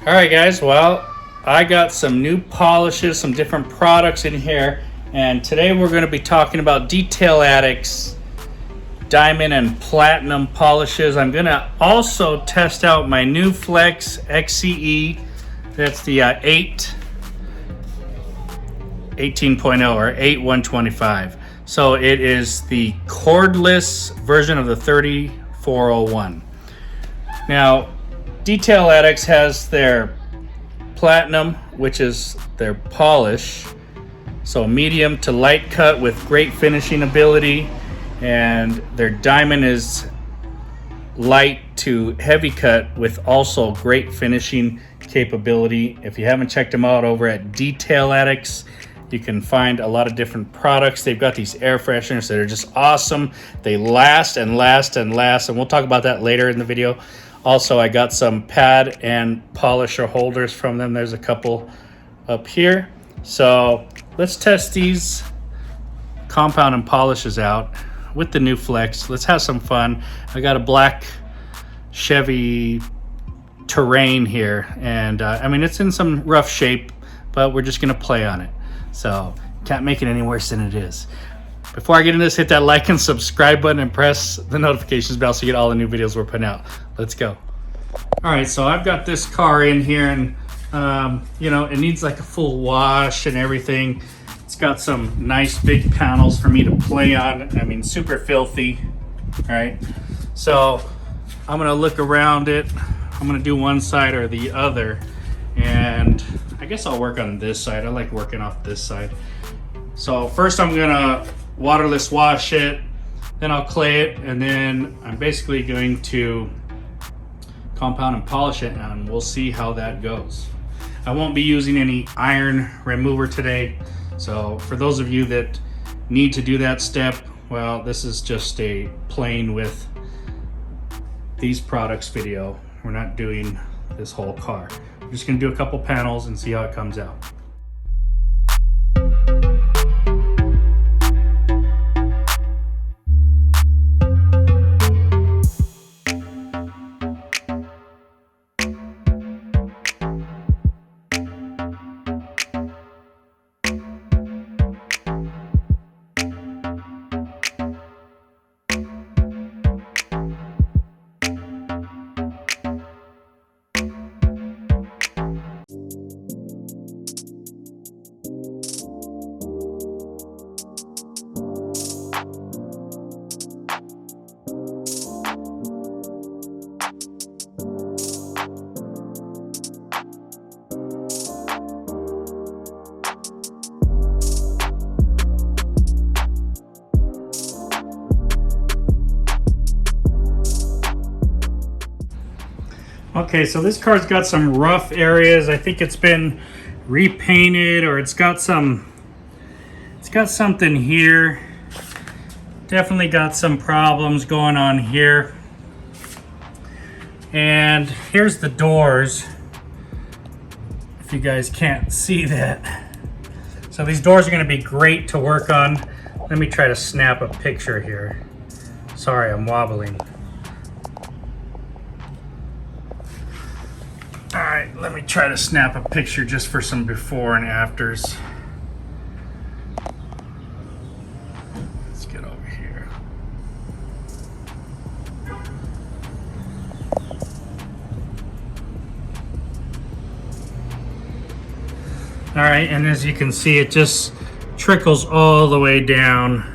All right, guys, well, I got some new polishes, some different products in here, and today we're going to be talking about Detail Addicts diamond and platinum polishes. I'm going to also test out my new Flex XCE. That's the 18.0 or 8125. So it is the cordless version of the 3401. Now, Detail Addicts has their platinum, which is their polish. So medium to light cut with great finishing ability. And their diamond is light to heavy cut with also great finishing capability. If you haven't checked them out over at Detail Addicts, you can find a lot of different products. They've got these air fresheners that are just awesome. They last and last and last, and we'll talk about that later in the video. Also, I got some pad and polisher holders from them. There's a couple up here. So let's test these compound and polishes out with the new Flex. Let's have some fun. I got a black Chevy Terrain here, and I mean, it's in some rough shape, but we're just gonna play on it. So can't make it any worse than it is. Before I get into this, hit that like and subscribe button and press the notifications bell so you get all the new videos we're putting out. Let's go. All right, so I've got this car in here, and you know, it needs like a full wash and everything. It's got some nice big panels for me to play on. I mean, super filthy. All right, so I'm gonna look around it. I'm gonna do one side or the other, and I guess I'll work on this side. I like working off this side. So first I'm gonna waterless wash it, then I'll clay it, and then I'm basically going to compound and polish it, and we'll see how that goes. I won't be using any iron remover today. So for those of you that need to do that step, well, this is just a plain with these products video. We're not doing this whole car. I'm just gonna do a couple panels and see how it comes out. Okay, so this car's got some rough areas. I think it's been repainted, or it's got something here. Definitely got some problems going on here. And here's the doors, if you guys can't see that. So these doors are gonna be great to work on. Let me try to snap a picture here. Sorry, I'm wobbling. All right, let me try to snap a picture just for some before and afters. Let's get over here. All right, and as you can see, it just trickles all the way down.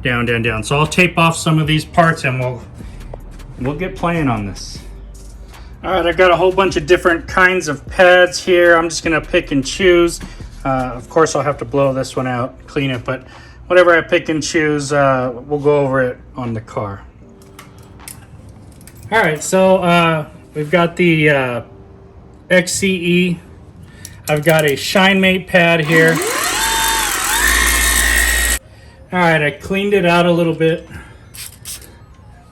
So I'll tape off some of these parts and we'll get playing on this. All right, I've got a whole bunch of different kinds of pads here. I'm just gonna pick and choose. Of course, I'll have to blow this one out, clean it, but whatever I pick and choose, we'll go over it on the car. All right, so we've got the XCE. I've got a Shinemate pad here. All right, I cleaned it out a little bit.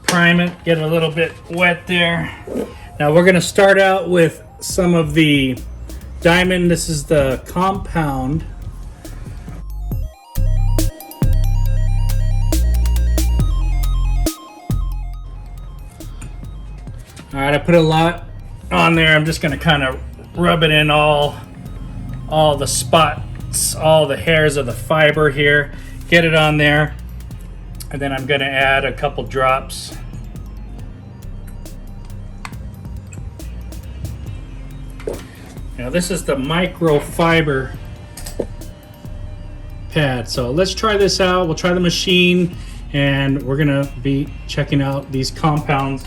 Prime it, get it a little bit wet there. Now we're gonna start out with some of the diamond. This is the compound. All right, I put a lot on there. I'm just going to kind of rub it in all the spots, all the hairs of the fiber here. Get it on there. And then I'm going to add a couple drops. Now this is the microfiber pad. So let's try this out. We'll try the machine, and we're gonna be checking out these compounds.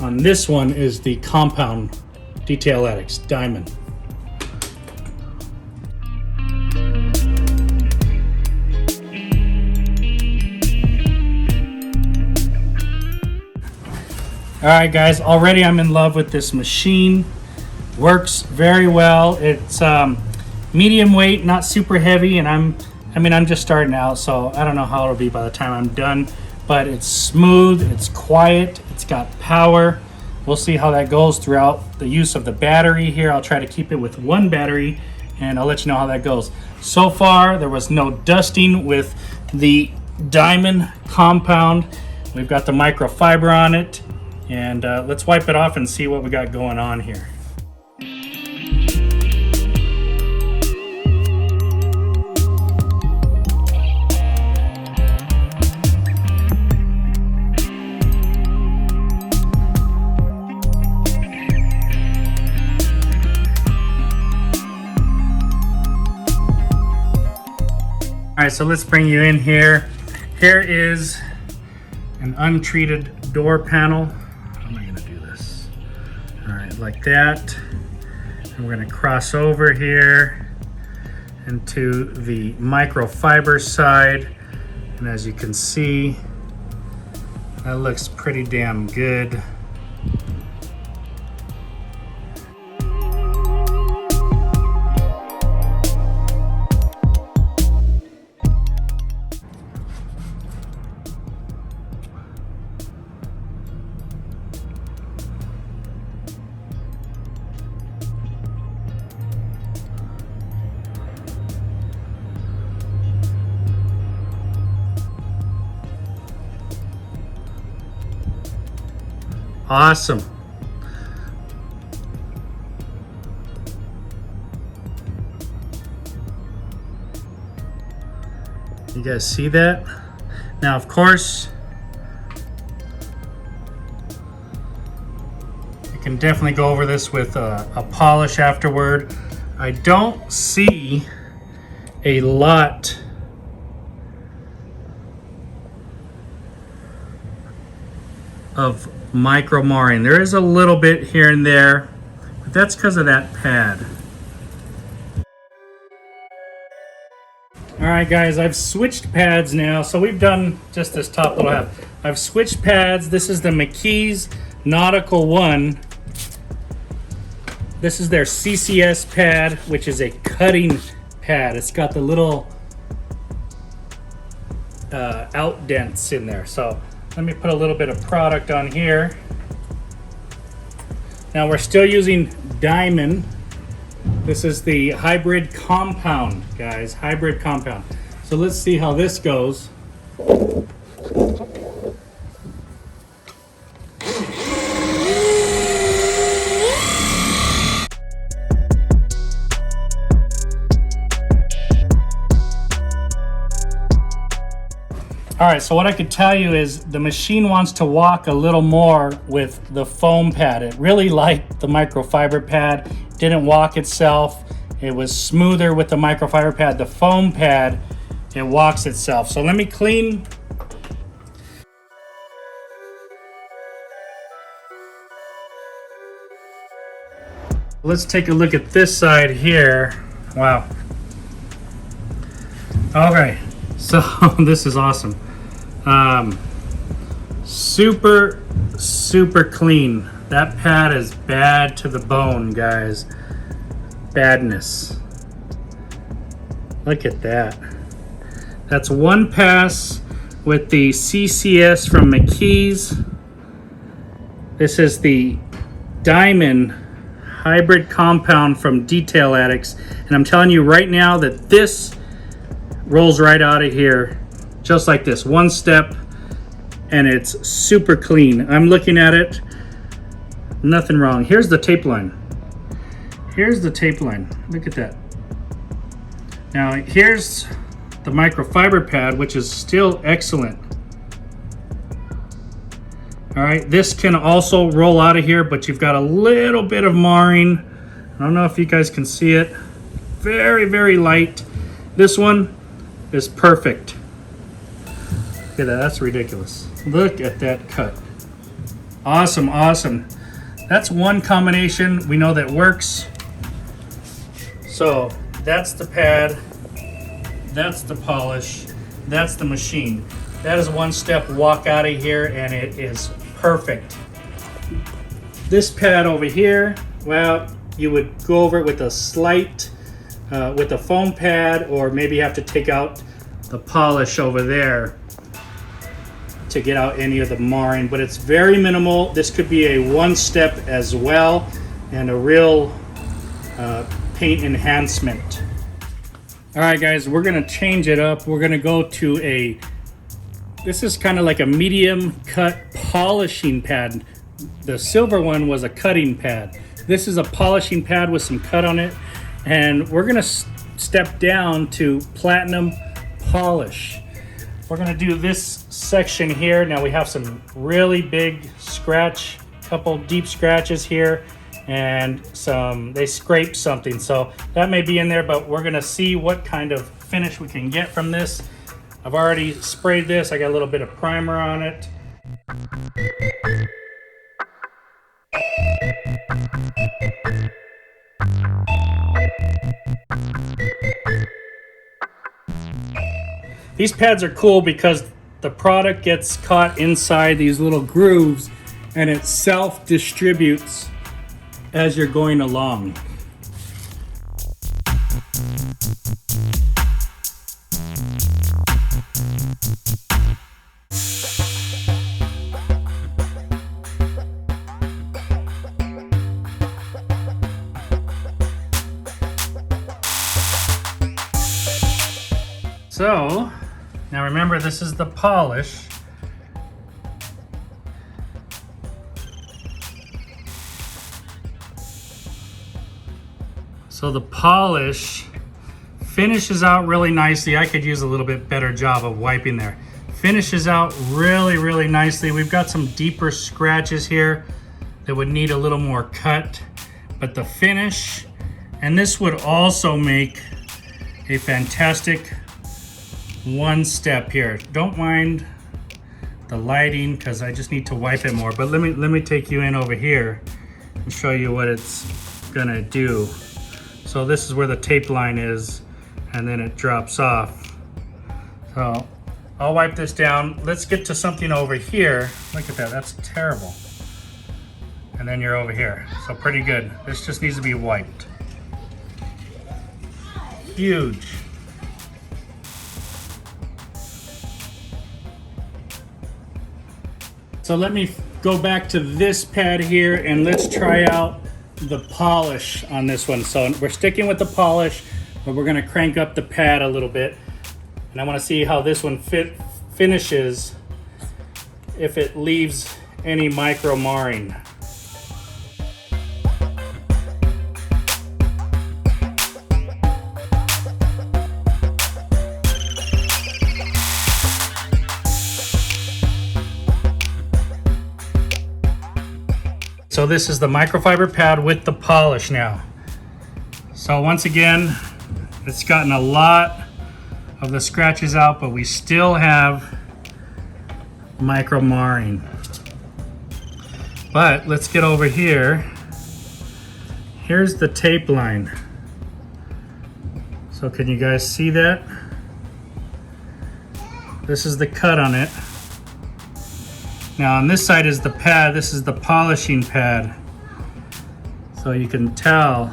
On this one is the compound Detail Addicts Diamond. All right, guys, already I'm in love with this machine. Works very well. It's medium weight, not super heavy, and I'm just starting out, so I don't know how it'll be by the time I'm done, but it's smooth, it's quiet, it's got power. We'll see how that goes throughout the use of the battery here. I'll try to keep it with one battery, and I'll let you know how that goes. So far, there was no dusting with the diamond compound. We've got the microfiber on it, and let's wipe it off and see what we got going on here. All right, so let's bring you in here. Here is an untreated door panel. How am I gonna do this? All right, like that. And we're gonna cross over here into the microfiber side. And as you can see, that looks pretty damn good. Awesome. You guys see that? Now, of course, you can definitely go over this with a polish afterward. I don't see a lot of micro marring. There is a little bit here and there, but that's because of that pad. All right, guys, I've switched pads now. So we've done just this top little half. I've switched pads. This is the McKee's Nautical 1. This is their CCS pad, which is a cutting pad. It's got the little out dents in there. So let me put a little bit of product on here. Now we're still using diamond. This is the hybrid compound, guys, hybrid compound. So let's see how this goes. All right, so what I could tell you is the machine wants to walk a little more with the foam pad. It really liked the microfiber pad, didn't walk itself. It was smoother with the microfiber pad. The foam pad, it walks itself. So let me clean. Let's take a look at this side here. Wow. Okay, so this is awesome. Super clean. That pad is bad to the bone, guys. Badness. Look at that. That's one pass with the CCS from McKee's. This is the diamond hybrid compound from Detail Addicts. And I'm telling you right now that this rolls right out of here just like this, one step, and it's super clean. I'm looking at it. Nothing wrong. Here's the tape line. Here's the tape line. Look at that. Now here's the microfiber pad, which is still excellent. All right, this can also roll out of here, but you've got a little bit of marring. I don't know if you guys can see it. Very, very light. This one is perfect. Look at that, that's ridiculous. Look at that cut. Awesome, awesome. That's one combination we know that works. So that's the pad, that's the polish, that's the machine. That is one step walk out of here, and it is perfect. This pad over here, well, you would go over it with a slight, with a foam pad, or maybe you have to take out the polish over there to get out any of the marring, but it's very minimal. This could be a one step as well, and a real paint enhancement. All right guys, we're gonna change it up. We're gonna go to this is kind of like a medium cut polishing pad. The silver one was a cutting pad. This is a polishing pad with some cut on it, and we're gonna step down to platinum polish. We're gonna do this section here. Now we have some really big scratch, couple deep scratches here, and they scraped something, so that may be in there, but we're gonna see what kind of finish we can get from this. I've already sprayed this. I got a little bit of primer on it. These pads are cool because the product gets caught inside these little grooves, and it self-distributes as you're going along. So, now remember, this is the polish. So the polish finishes out really nicely. I could use a little bit better job of wiping there. Finishes out really, really nicely. We've got some deeper scratches here that would need a little more cut, but the finish, and this would also make a fantastic one step here. Don't mind the lighting because I just need to wipe it more, but let me take you in over here and show you what it's gonna do. So this is where the tape line is, and then it drops off. So I'll wipe this down. Let's get to something over here. Look at that, that's terrible. And then you're over here, so pretty good. This just needs to be wiped. Huge. So let me go back to this pad here, and let's try out the polish on this one. So we're sticking with the polish, but we're gonna crank up the pad a little bit. And I wanna see how this one finishes, if it leaves any micro marring. So this is the microfiber pad with the polish now. So once again, it's gotten a lot of the scratches out, but we still have micro marring. But let's get over here. Here's the tape line. So can you guys see that? This is the cut on it. Now on this side is the pad, this is the polishing pad. So you can tell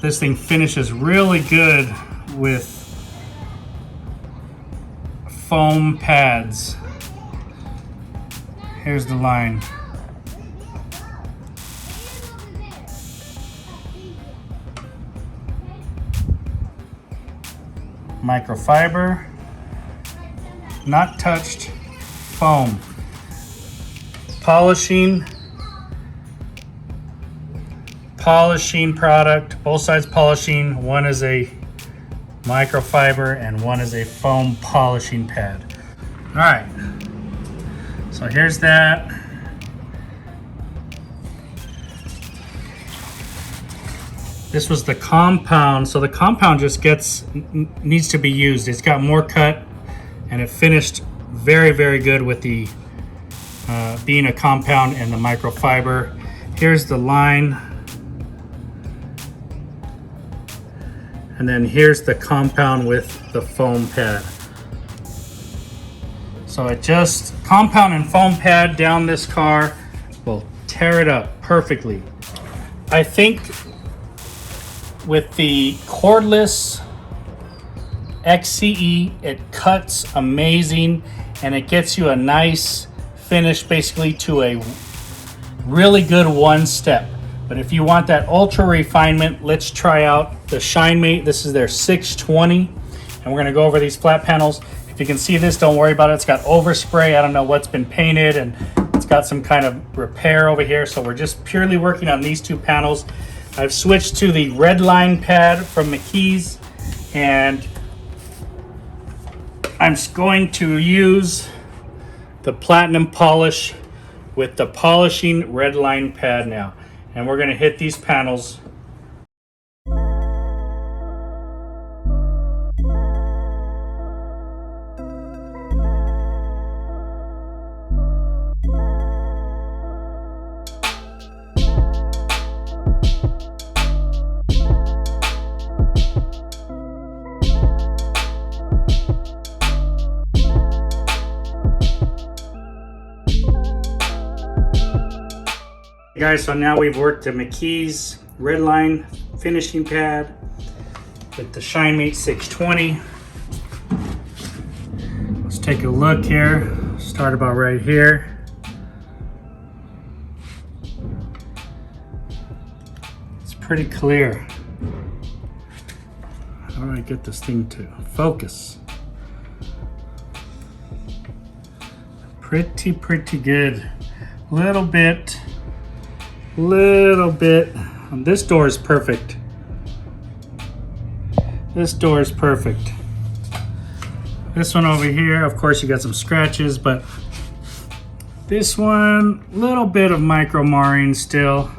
this thing finishes really good with foam pads. Here's the line. Microfiber, not touched. Foam, polishing, polishing product, both sides polishing. One is a microfiber and one is a foam polishing pad. All right, so here's that. This was the compound, so the compound just needs to be used. It's got more cut, and it finished very, very good with the being a compound and the microfiber. Here's the line, and then here's the compound with the foam pad. So it just, compound and foam pad down this car will tear it up perfectly. I think with the Cordless XCE, it cuts amazing and it gets you a nice finish, basically to a really good one step. But if you want that ultra refinement, let's try out the Shinemate. This is their 620, and we're gonna go over these flat panels. If you can see this, don't worry about it. It's got overspray. I don't know what's been painted, and it's got some kind of repair over here. So we're just purely working on these two panels. I've switched to the red line pad from McKee's, and I'm going to use the platinum polish with the polishing red line pad now. And we're gonna hit these panels. Guys, so now we've worked the McKee's red line finishing pad with the Shinemate 620. Let's take a look here. Start about right here. It's pretty clear. How do I get this thing to focus? Pretty good. Little bit. This door is perfect. This door is perfect. This one over here, of course, you got some scratches, but this one, little bit of micro marring still.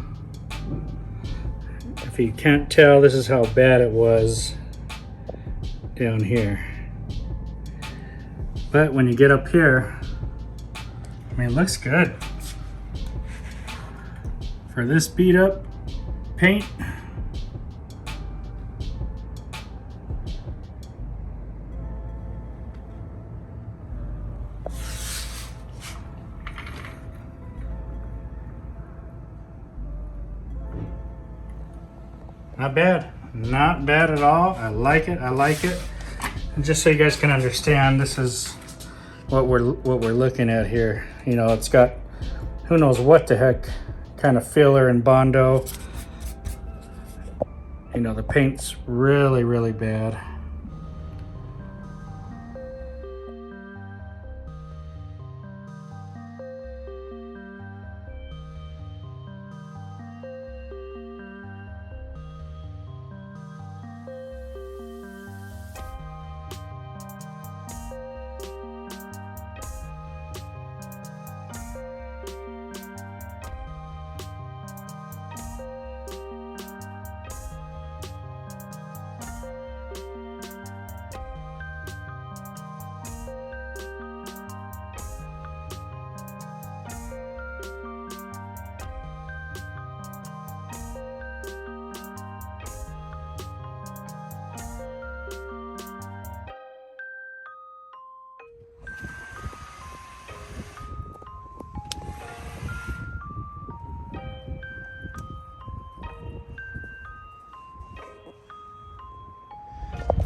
If you can't tell, this is how bad it was down here. But when you get up here, I mean, it looks good. For this beat up paint, not bad, not bad at all. I like it, And just so you guys can understand, this is what we're looking at here. You know, it's got who knows what the heck kind of filler and Bondo. You know, the paint's really bad.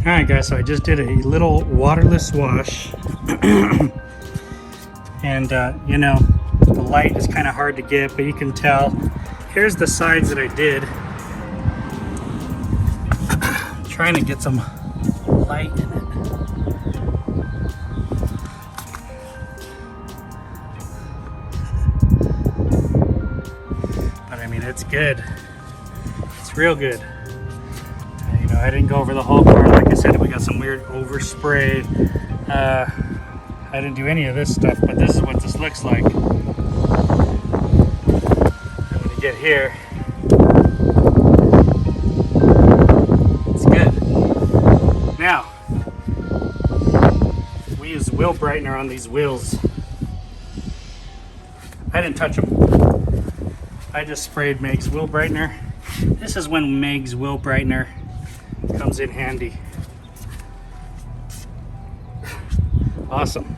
Alright guys, so I just did a little waterless wash. And you know, the light is kind of hard to get, but you can tell. Here's the sides that I did. Trying to get some light in it. But I mean, it's good. real good. You know, I didn't go over the whole car. Like I said, we got some weird overspray. I didn't do any of this stuff, but this is what this looks like. And when you get here, it's good. Now, we use wheel brightener on these wheels. I didn't touch them. I just sprayed Meg's wheel brightener. This is when Meg's wheel brightener comes in handy. Awesome.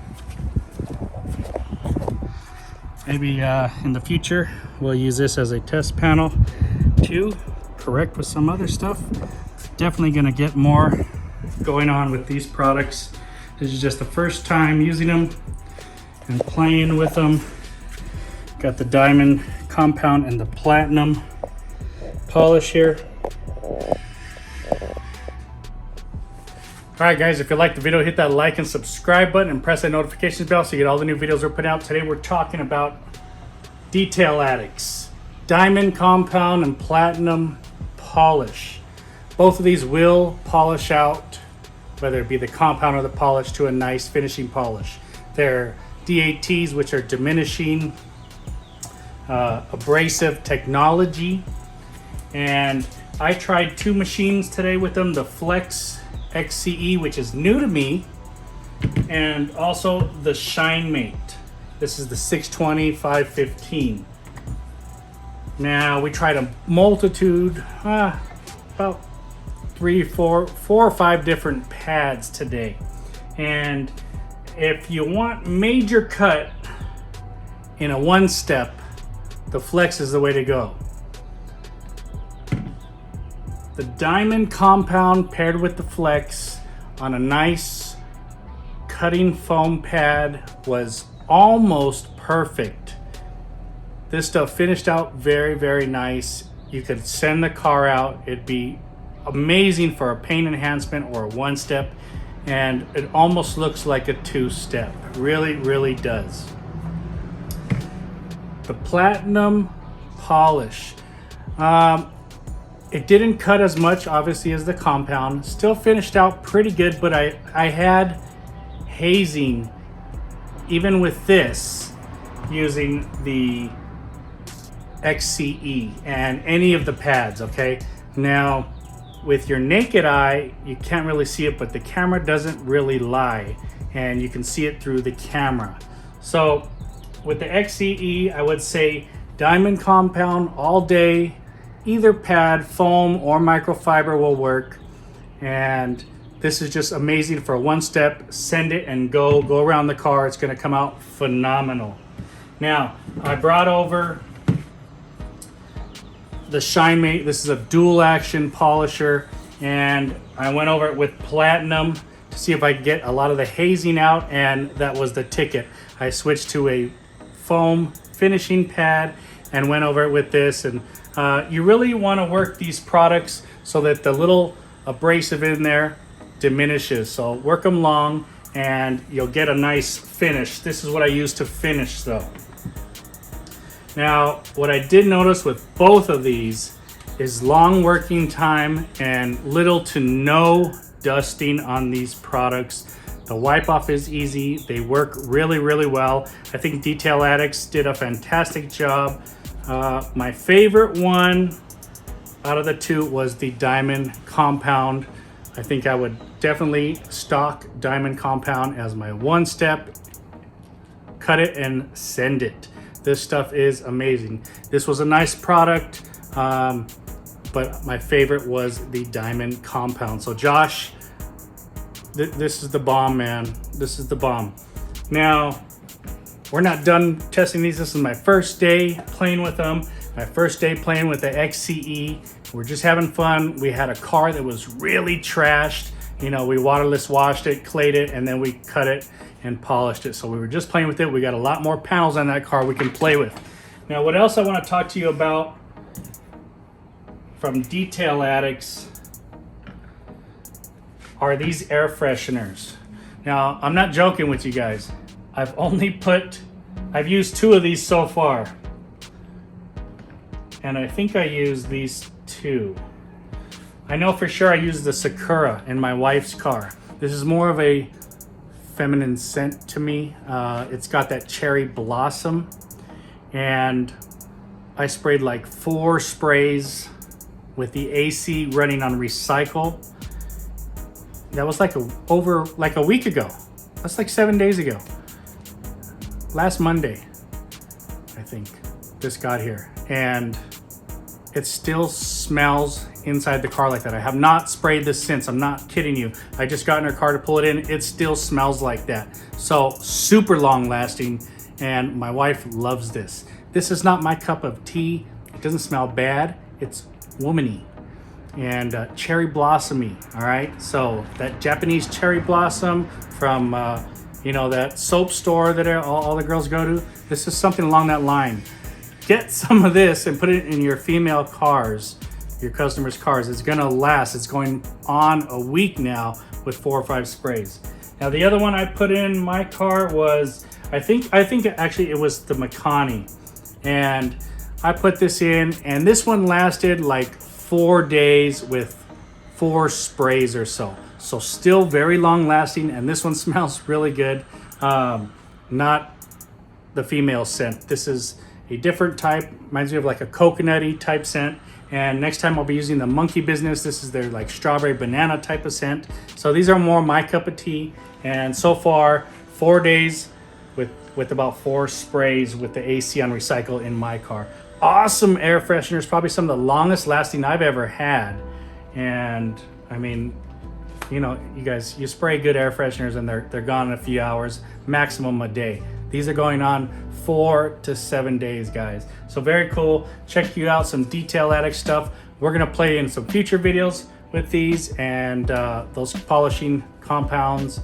Maybe in the future we'll use this as a test panel to correct with some other stuff. Definitely gonna get more going on with these products. This is just the first time using them and playing with them. Got the diamond compound and the platinum polish here. Alright guys, if you liked the video, hit that like and subscribe button and press that notifications bell so you get all the new videos we're putting out. Today we're talking about Detail Addicts, diamond compound and platinum polish. Both of these will polish out, whether it be the compound or the polish, to a nice finishing polish. They're DATs, which are diminishing abrasive technology. And I tried two machines today with them, the Flex XCE, which is new to me, and also the Shinemate. This is the 620 515. Now we tried a multitude, about four or five different pads today. And if you want major cut in a one step, the Flex is the way to go. The diamond compound paired with the Flex on a nice cutting foam pad was almost perfect. This stuff finished out very, very nice. You could send the car out. It'd be amazing for a paint enhancement or a one step, and it almost looks like a two step. Really, really does. The platinum polish. It didn't cut as much, obviously, as the compound. Still finished out pretty good, but I had hazing even with this using the XCE and any of the pads, okay? Now, with your naked eye, you can't really see it, but the camera doesn't really lie, and you can see it through the camera. So with the XCE, I would say diamond compound all day. Either pad, foam or microfiber will work, and this is just amazing for one step. Send it and go around the car. It's going to come out phenomenal. Now I brought over the Shinemate. This is a dual action polisher, and I went over it with platinum to see if I could get a lot of the hazing out, and that was the ticket. I switched to a foam finishing pad and went over it with this. And you really want to work these products so that the little abrasive in there diminishes. So work them long and you'll get a nice finish. This is what I use to finish though. Now, what I did notice with both of these is long working time and little to no dusting on these products. The wipe off is easy. They work really, really well. I think Detail Addicts did a fantastic job. My favorite one out of the two was the diamond compound. I think I would definitely stock diamond compound as my one step. Cut it and send it. This stuff is amazing. This was a nice product, but my favorite was the diamond compound. So Josh, this is the bomb, man. This is the bomb. Now, we're not done testing these. This is my first day playing with them. My first day playing with the XCE. We're just having fun. We had a car that was really trashed. You know, we waterless washed it, clayed it, and then we cut it and polished it. So we were just playing with it. We got a lot more panels on that car we can play with. Now, what else I want to talk to you about from Detail Addicts are these air fresheners. Now, I'm not joking with you guys. I've used two of these so far. And I think I used these two. I know for sure I use the Sakura in my wife's car. This is more of a feminine scent to me. It's got that cherry blossom, and I sprayed like 4 sprays with the AC running on recycle. That was like over a week ago. That's like 7 days ago. Last Monday, I think this got here, and it still smells inside the car like that. I have not sprayed this since. I'm not kidding you. I just got in her car to pull it in. It still smells like that. So super long lasting, and my wife loves this. This is not my cup of tea. It doesn't smell bad. It's womany and cherry blossomy. All right, so that Japanese cherry blossom from you know, that soap store that all the girls go to. This is something along that line. Get some of this and put it in your female cars, your customers' cars. It's gonna last. It's going on a week now with 4 or 5 sprays. Now the other one I put in my car was, I think actually it was the Makani, and I put this in, and this one lasted like 4 days with 4 sprays or so. So still very long lasting, and this one smells really good. Not the female scent. This is a different type. Reminds me of like a coconutty type scent. And next time I'll be using the Monkey Business. This is their like strawberry banana type of scent. So these are more my cup of tea. And so far, 4 days with about 4 sprays with the AC on recycle in my car. Awesome air fresheners, probably some of the longest lasting I've ever had. And I mean, you know, you guys, you spray good air fresheners and they're gone in a few hours, maximum a day. These are going on 4 to 7 days, guys. So very cool. Check you out some Detail Addict stuff. We're gonna play in some future videos with these and those polishing compounds.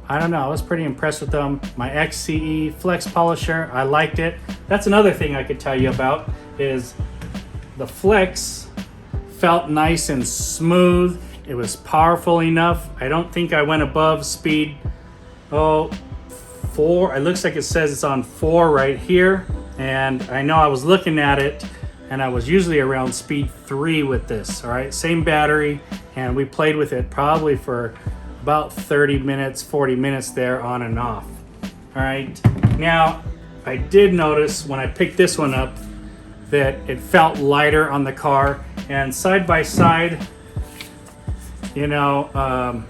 I don't know, I was pretty impressed with them. My XCE Flex Polisher, I liked it. That's another thing I could tell you about is the Flex felt nice and smooth. It was powerful enough. I don't think I went above speed, 4. It looks like it says it's on 4 right here. And I know I was looking at it and I was usually around speed 3 with this, all right? Same battery, and we played with it probably for about 30 minutes, 40 minutes there on and off, all right? Now, I did notice when I picked this one up that it felt lighter on the car, and side by side, you know,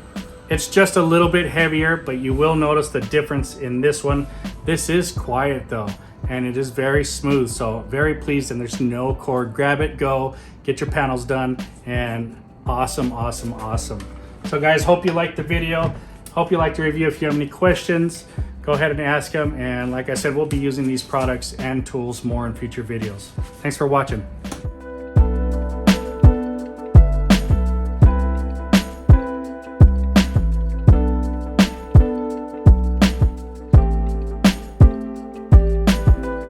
it's just a little bit heavier, but you will notice the difference in this one. This is quiet though, and it is very smooth, so very pleased, and there's no cord. Grab it, go, get your panels done, and awesome, awesome, awesome. So guys, hope you liked the video. Hope you liked the review. If you have any questions, go ahead and ask them. And like I said, we'll be using these products and tools more in future videos. Thanks for watching.